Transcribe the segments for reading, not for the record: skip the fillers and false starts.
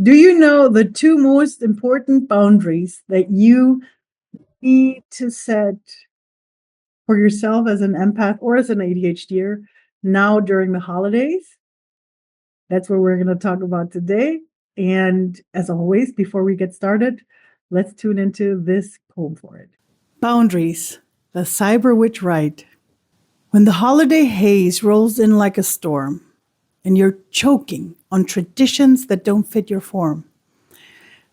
Do you know the two most important boundaries that you need to set for yourself as an empath or as an ADHDer now during the holidays? That's what we're going to talk about today. And as always, before we get started, let's tune into this poem for it. Boundaries, the Cyber Witch Rite. When the holiday haze rolls in like a storm, and you're choking on traditions that don't fit your form.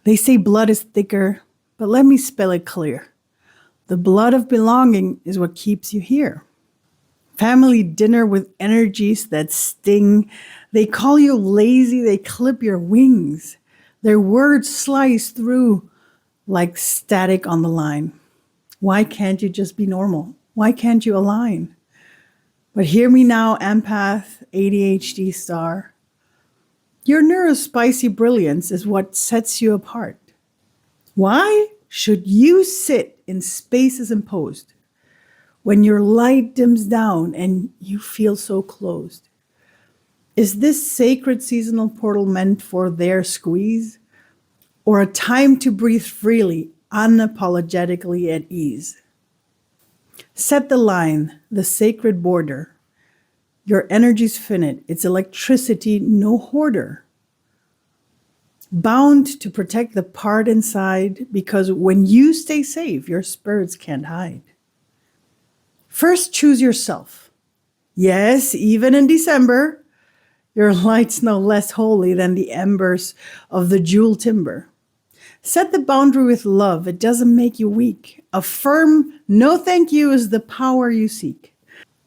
They say blood is thicker, but let me spell it clear. The blood of belonging is what keeps you here. Family dinner with energies that sting. They call you lazy, they clip your wings. Their words slice through like static on the line. Why can't you just be normal? Why can't you align? But hear me now, empath, ADHD star. Your neuro-spicy brilliance is what sets you apart. Why should you sit in spaces imposed when your light dims down and you feel so closed? Is this sacred seasonal portal meant for their squeeze, or a time to breathe freely, unapologetically at ease? Set the line, the sacred border. Your energy's finite, it's electricity, no hoarder. Bound to protect the part inside, because when you stay safe, your spirits can't hide. First, choose yourself. Yes, even in December, your light's no less holy than the embers of the jewel timber. Set the boundary with love. It doesn't make you weak. Affirm, no thank you is the power you seek.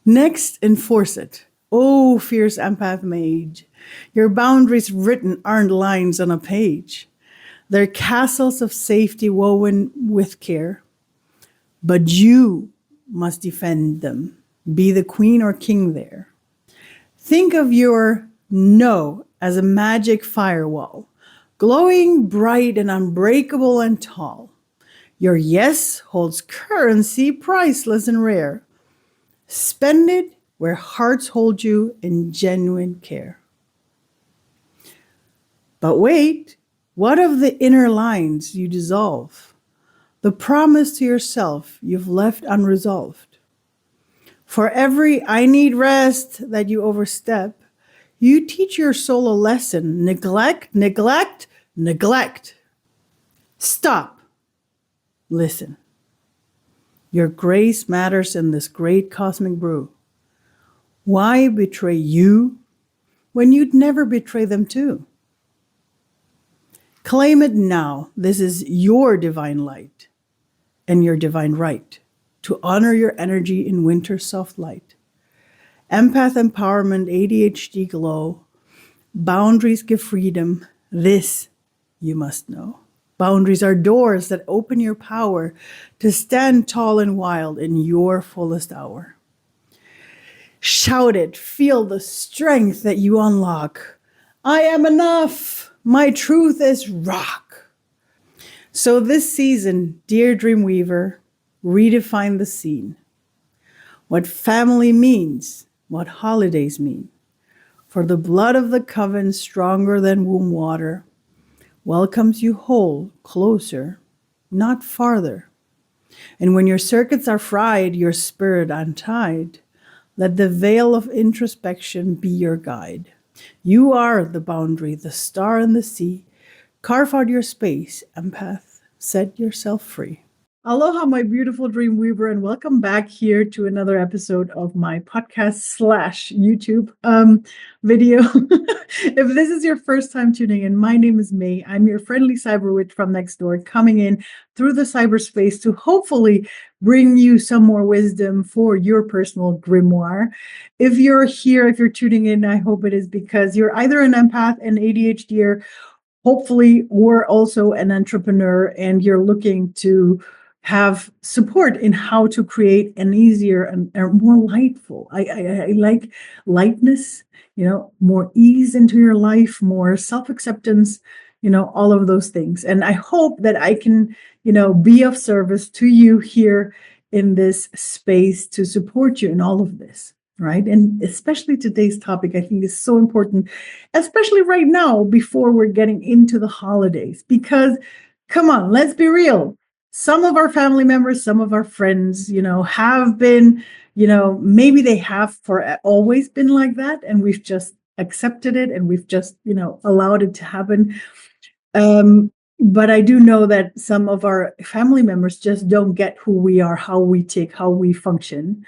Next, enforce it. Oh, fierce empath mage. Your boundaries written aren't lines on a page. They're castles of safety woven with care. But you must defend them. Be the queen or king there. Think of your no as a magic firewall, glowing bright and unbreakable and tall. Your yes holds currency priceless and rare. Spend it where hearts hold you in genuine care. But wait, what of the inner lines you dissolve? The promise to yourself you've left unresolved. For every I need rest that you overstep, you teach your soul a lesson. Neglect, neglect, neglect. Stop. Listen. Your grace matters in this great cosmic brew. Why betray you when you'd never betray them too? Claim it now. This is your divine light and your divine right to honor your energy in winter's soft light. Empath empowerment, ADHD glow. Boundaries give freedom. This you must know. Boundaries are doors that open your power to stand tall and wild in your fullest hour. Shout it, feel the strength that you unlock. I am enough. My truth is rock. So this season, dear Dreamweaver, redefine the scene. What family means, what holidays mean. For the blood of the coven, stronger than womb water, welcomes you whole, closer, not farther. And when your circuits are fried, your spirit untied, let the veil of introspection be your guide. You are the boundary, the star in the sea. Carve out your space, empath. Set yourself free. Aloha, my beautiful dream weaver, and welcome back here to another episode of my podcast slash YouTube video. If this is your first time tuning in, my name is May. I'm your friendly cyber witch from next door, coming in through the cyberspace to hopefully bring you some more wisdom for your personal grimoire. If you're here, if you're tuning in, I hope it is because you're either an empath, an ADHDer, hopefully, or also an entrepreneur, and you're looking to have support in how to create an easier and more lightful. I like lightness, more ease into your life, more self-acceptance, all of those things. And I hope that I can, be of service to you here in this space to support you in all of this. right? And especially today's topic, I think is so important, especially right now before we're getting into the holidays, because come on, let's be real. Some of our family members, some of our friends, have been, maybe they have for always been like that, and we've just accepted it and we've just, allowed it to happen. But I do know that some of our family members just don't get who we are, how we tick, how we function,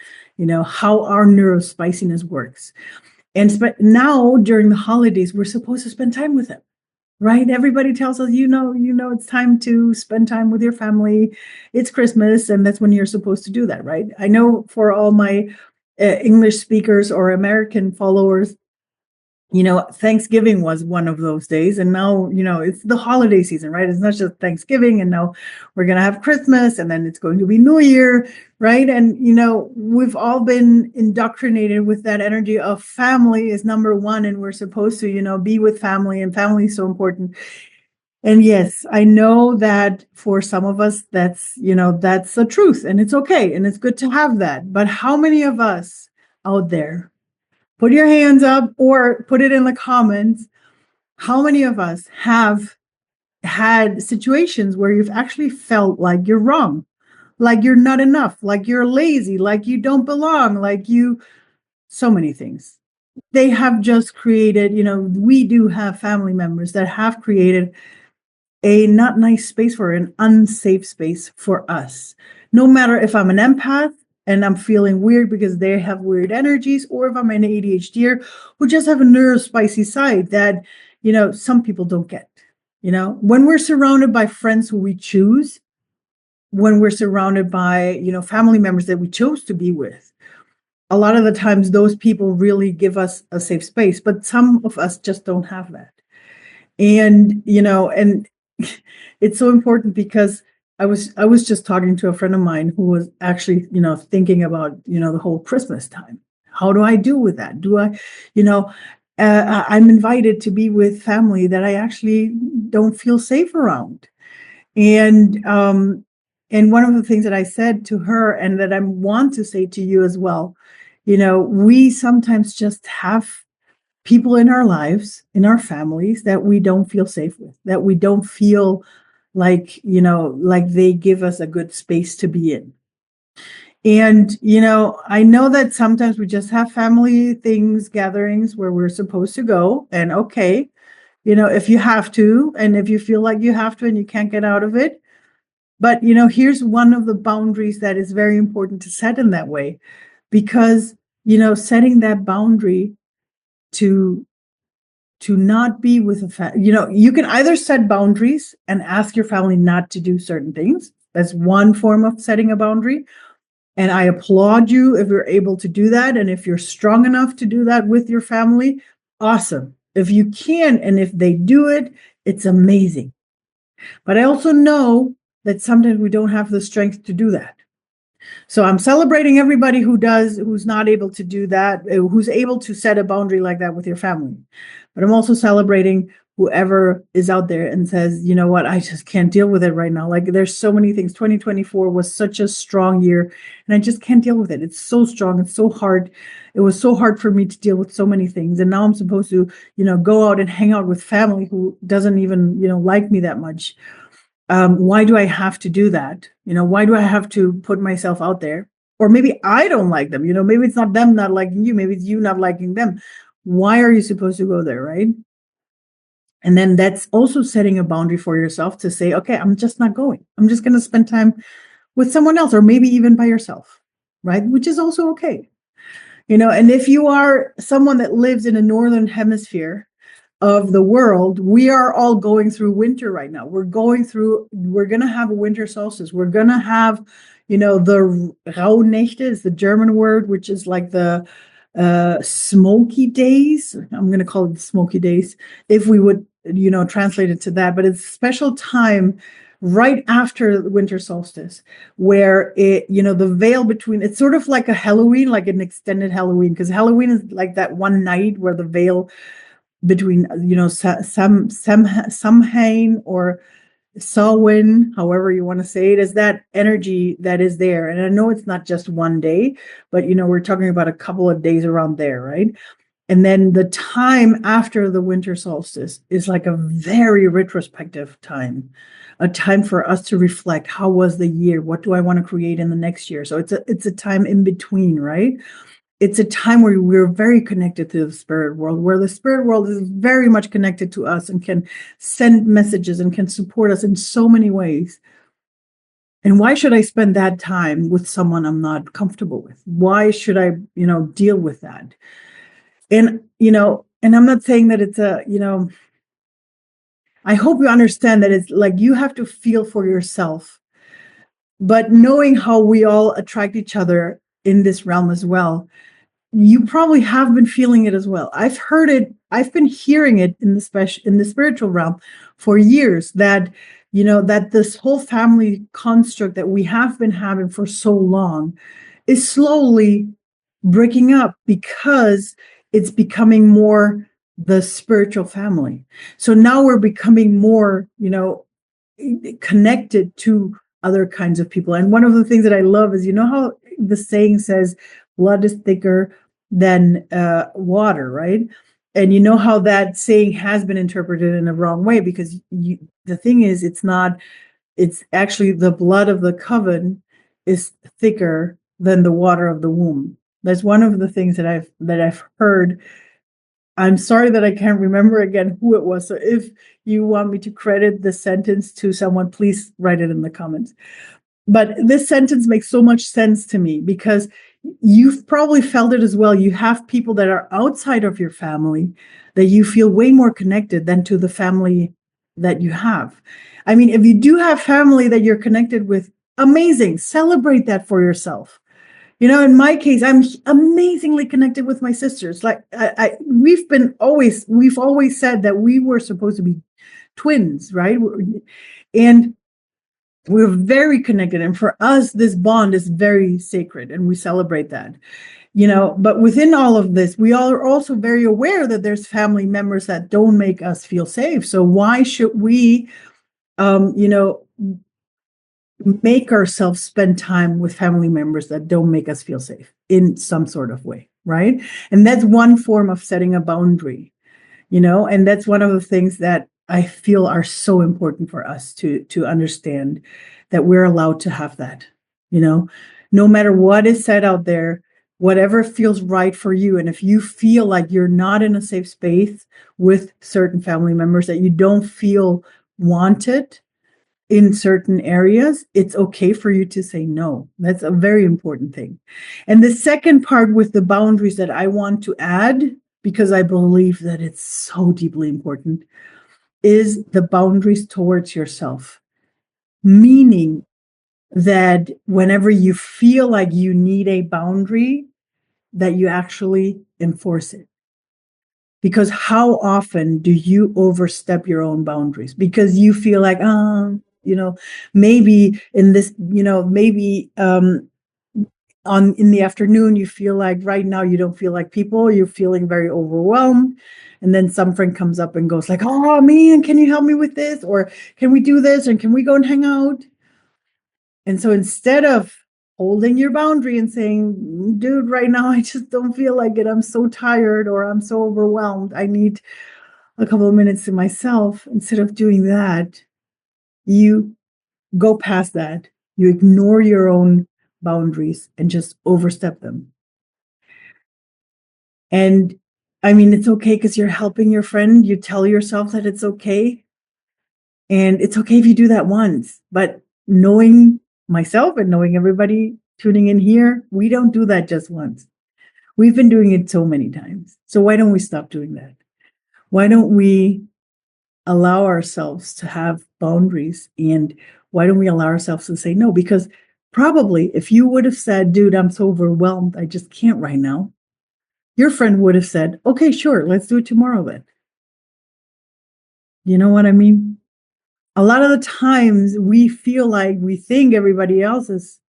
how our neuro-spiciness works. And now during the holidays, we're supposed to spend time with them, right? Everybody tells us, it's time to spend time with your family. It's Christmas, and that's when you're supposed to do that, right? I know for all my English speakers or American followers, Thanksgiving was one of those days. And now, it's the holiday season, right? It's not just Thanksgiving. And now we're going to have Christmas, and then it's going to be New Year, right? And, we've all been indoctrinated with that energy of family is number one. And we're supposed to, be with family, and family is so important. And yes, I know that for some of us, that's the truth, and it's okay. And it's good to have that. But how many of us out there, put your hands up or put it in the comments, how many of us have had situations where you've actually felt like you're wrong, like you're not enough, like you're lazy, like you don't belong, so many things. They have just created, we do have family members that have created a not nice space for an unsafe space for us. No matter if I'm an empath and I'm feeling weird because they have weird energies, or if I'm an ADHDer who just have a neuro-spicy side that, some people don't get. When we're surrounded by friends who we choose, when we're surrounded by, family members that we chose to be with, a lot of the times those people really give us a safe space, but some of us just don't have that. And, and it's so important because I was just talking to a friend of mine who was actually, thinking about, the whole Christmas time. How do I do with that? Do I, I'm invited to be with family that I actually don't feel safe around. And one of the things that I said to her, and that I want to say to you as well, we sometimes just have people in our lives, in our families, that we don't feel safe with, that we don't feel like, like they give us a good space to be in. And, I know that sometimes we just have family things, gatherings where we're supposed to go. And okay, if you have to, and if you feel like you have to and you can't get out of it. But, here's one of the boundaries that is very important to set in that way, because, setting that boundary to not be with you can either set boundaries and ask your family not to do certain things. That's one form of setting a boundary. And I applaud you if you're able to do that. And if you're strong enough to do that with your family, awesome. If you can, and if they do it, it's amazing. But I also know that sometimes we don't have the strength to do that. So I'm celebrating everybody who's not able to do that, who's able to set a boundary like that with your family. But I'm also celebrating whoever is out there and says, you know what, I just can't deal with it right now. Like, there's so many things. 2024 was such a strong year, and I just can't deal with it. It's so strong. It's so hard. It was so hard for me to deal with so many things. And now I'm supposed to, go out and hang out with family who doesn't even, like me that much. Why do I have to do that? Why do I have to put myself out there? Or maybe I don't like them. Maybe it's not them not liking you. Maybe it's you not liking them. Why are you supposed to go there, right? And then that's also setting a boundary for yourself to say, okay, I'm just not going. I'm just going to spend time with someone else, or maybe even by yourself, right? Which is also okay. And if you are someone that lives in a northern hemisphere of the world, we are all going through winter right now. We're going to have a winter solstice. We're going to have, the Rauhnächte is the German word, which is like the smoky days. I'm going to call it the smoky days if we would, translate it to that. But it's a special time right after the winter solstice where the veil between, it's sort of like a Halloween, like an extended Halloween, because Halloween is like that one night where the veil between, Samhain or Samhain, however you want to say it, is that energy that is there. And I know it's not just one day, but we're talking about a couple of days around there, right? And then the time after the winter solstice is like a very retrospective time, a time for us to reflect, how was the year? What do I want to create in the next year? So it's a time in between, right? It's a time where we're very connected to the spirit world, where the spirit world is very much connected to us and can send messages and can support us in so many ways. And why should I spend that time with someone I'm not comfortable with? Why should I, deal with that? And I'm not saying that it's I hope you understand that it's like you have to feel for yourself, but knowing how we all attract each other in this realm as well, you probably have been feeling it as well. I've heard it. I've been hearing it in the spiritual realm for years, that that this whole family construct that we have been having for so long is slowly breaking up because it's becoming more the spiritual family. So now we're becoming more, connected to other kinds of people. And one of the things that I love is, how the saying says, blood is thicker than water, right? And you know how that saying has been interpreted in a wrong way, because the thing is, it's not, it's actually the blood of the coven is thicker than the water of the womb. That's one of the things that I've heard. I'm sorry that I can't remember again who it was. So if you want me to credit the sentence to someone, please write it in the comments. But this sentence makes so much sense to me, because you've probably felt it as well. You have people that are outside of your family that you feel way more connected than to the family that you have. I mean, if you do have family that you're connected with, amazing. Celebrate that for yourself. In my case, I'm amazingly connected with my sisters. Like we've always said that we were supposed to be twins, right? And we're very connected. And for us, this bond is very sacred, and we celebrate that. But within all of this, we all are also very aware that there's family members that don't make us feel safe. So why should we, make ourselves spend time with family members that don't make us feel safe in some sort of way, right? And that's one form of setting a boundary, and that's one of the things that I feel are so important for us to understand, that we're allowed to have that, no matter what is said out there, whatever feels right for you. And if you feel like you're not in a safe space with certain family members, that you don't feel wanted in certain areas, it's okay for you to say no. That's a very important thing. And the second part with the boundaries that I want to add, because I believe that it's so deeply important, is the boundaries towards yourself. Meaning that whenever you feel like you need a boundary, that you actually enforce it. Because how often do you overstep your own boundaries because you feel like, maybe in this, maybe on in the afternoon, you feel like right now you don't feel like people, you're feeling very overwhelmed. And then some friend comes up and goes like, oh man, can you help me with this? Or can we do this? And can we go and hang out? And so instead of holding your boundary and saying, dude, right now I just don't feel like it, I'm so tired, or I'm so overwhelmed, I need a couple of minutes to myself. Instead of doing that, you go past that. You ignore your own boundaries and just overstep them. And I mean, it's okay because you're helping your friend. You tell yourself that it's okay. And it's okay if you do that once. But knowing myself and knowing everybody tuning in here, we don't do that just once. We've been doing it so many times. So why don't we stop doing that? Why don't we allow ourselves to have boundaries? And why don't we allow ourselves to say no? Because probably if you would have said, dude, I'm so overwhelmed, I just can't right now, your friend would have said, okay, sure, let's do it tomorrow then. You know what I mean? A lot of the times we feel like we think everybody else is,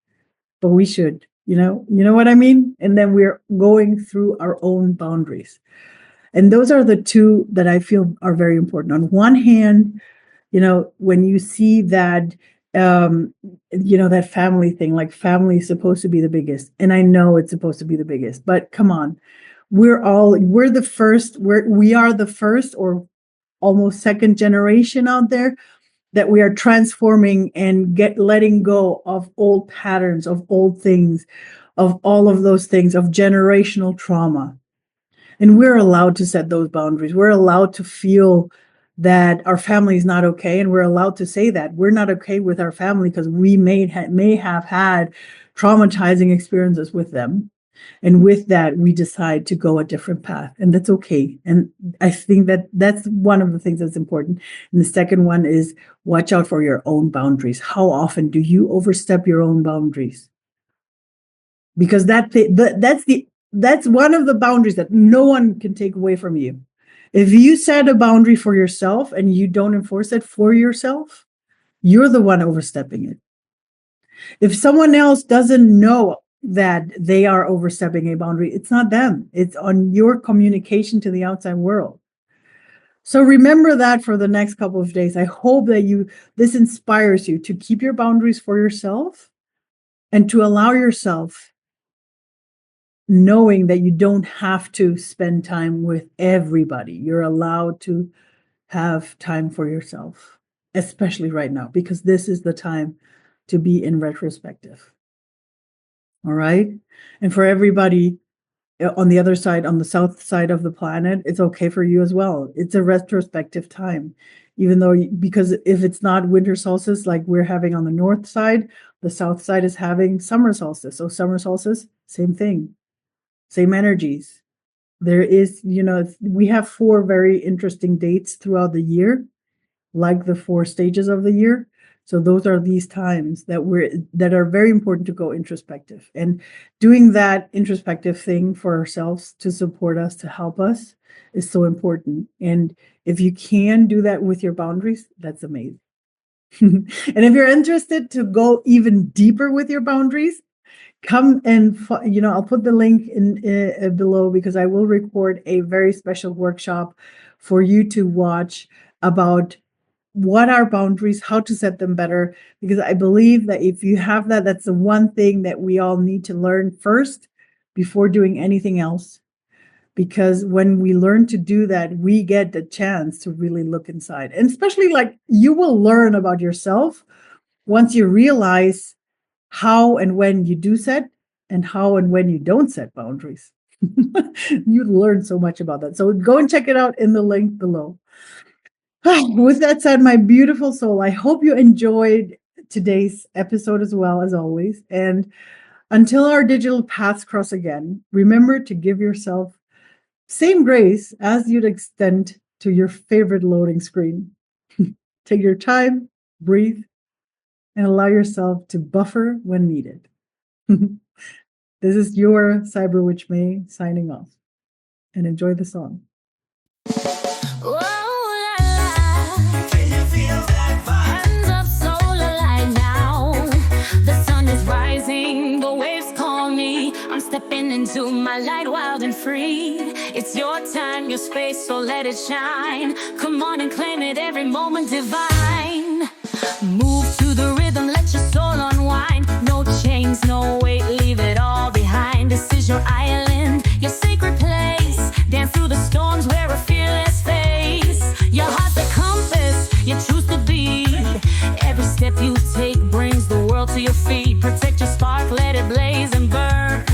but we should, you know what I mean? And then we're going through our own boundaries. And those are the two that I feel are very important. On one hand, When you see that, that family thing, like family is supposed to be the biggest. And I know it's supposed to be the biggest, but come on. We're the first, we are the first or almost second generation out there that we are transforming and letting go of old patterns, of old things, of all of those things, of generational trauma. And we're allowed to set those boundaries. We're allowed to feel that our family is not okay. And we're allowed to say that we're not okay with our family because we may have had traumatizing experiences with them. And with that, we decide to go a different path. And that's okay. And I think that that's one of the things that's important. And the second one is watch out for your own boundaries. How often do you overstep your own boundaries? Because that's one of the boundaries that no one can take away from you. If you set a boundary for yourself and you don't enforce it for yourself, you're the one overstepping it. If someone else doesn't know that they are overstepping a boundary, it's not them. It's on your communication to the outside world. So remember that for the next couple of days. I hope that this inspires you to keep your boundaries for yourself and to allow yourself, knowing that you don't have to spend time with everybody. You're allowed to have time for yourself, especially right now, because this is the time to be in retrospective. All right. And for everybody on the other side, on the south side of the planet, it's okay for you as well. It's a retrospective time, even though, because if it's not winter solstice like we're having on the north side, the south side is having summer solstice. So summer solstice, same thing, same energies. There is, we have 4 very interesting dates throughout the year, like the 4 stages of the year. So those are these times that are very important to go introspective, and doing that introspective thing for ourselves to support us, to help us, is so important. And if you can do that with your boundaries, that's amazing. And if you're interested to go even deeper with your boundaries, come and, I'll put the link in below, because I will record a very special workshop for you to watch about what are boundaries, how to set them better, because I believe that if you have that, that's the one thing that we all need to learn first before doing anything else. Because when we learn to do that, we get the chance to really look inside. And especially, like, you will learn about yourself once you realize how and when you do set and how and when you don't set boundaries. You learn so much about that. So go and check it out in the link below. With that said, my beautiful soul, I hope you enjoyed today's episode as well, as always. And until our digital paths cross again, remember to give yourself same grace as you'd extend to your favorite loading screen. Take your time, breathe, and allow yourself to buffer when needed. This is your Cyber Witch May signing off. And enjoy the song. Stepping into my light wild and free. It's your time, your space, so let it shine. Come on and claim it, every moment divine. Move to the rhythm, let your soul unwind. No chains, no weight, leave it all behind. This is your island, your sacred place. Dance through the storms, wear a fearless face. Your heart's a compass, you choose to be. Every step you take brings the world to your feet. Protect your spark, let it blaze and burn.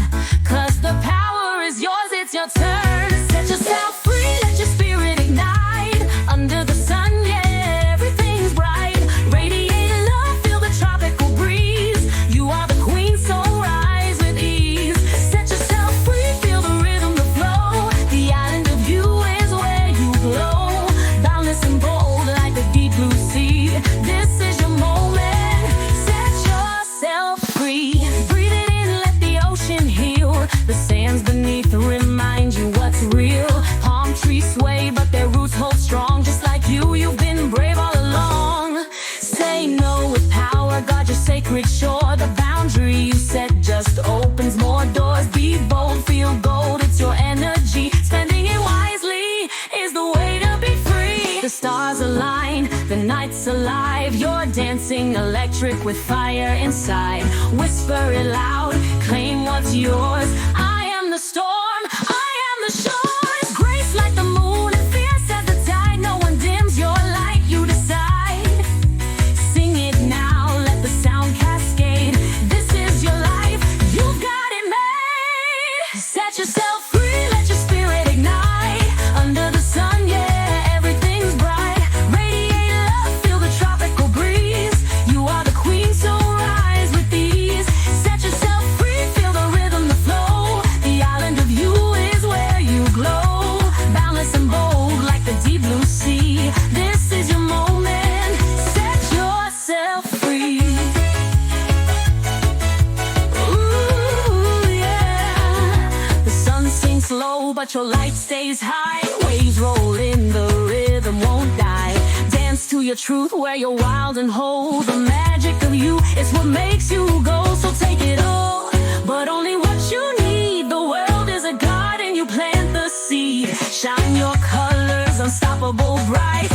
The power is yours, it's your turn. Set yourself free, let your spirit ignite. Under the sun, yeah, everything's bright. Radiate love, feel the tropical breeze. You are the queen, so rise with ease. Set yourself free, feel the rhythm, the flow. The island of you is where you glow. Boundless and bold like the deep blue sea. This is your moment, set yourself free. night's alive. You're dancing electric with fire inside. Whisper it loud, claim what's yours. I am the storm, I am the shores. Grace like the moon and fierce as the tide. No one dims your light, you decide. Sing it now, let the sound cascade. This is your life, you've got it made. Set yourself free, let your spirit ignite. Under the sun, yeah, everything's bright. Radiate love, feel the tropical breeze. You are the queen, so rise with ease. Set yourself free, feel the rhythm, the flow. The island of you is where you glow. Boundless and bold like the deep blue sea. This is your moment, set yourself free. Ooh, yeah. The sun sinks low, but your light stays high. Waves roll in, the rhythm won't die. Dance to your truth where you're wild and whole. The magic of you is what makes you go. So take it all, but only what you need. The world is a garden, you plant the seed. Shine your colors, unstoppable, bright.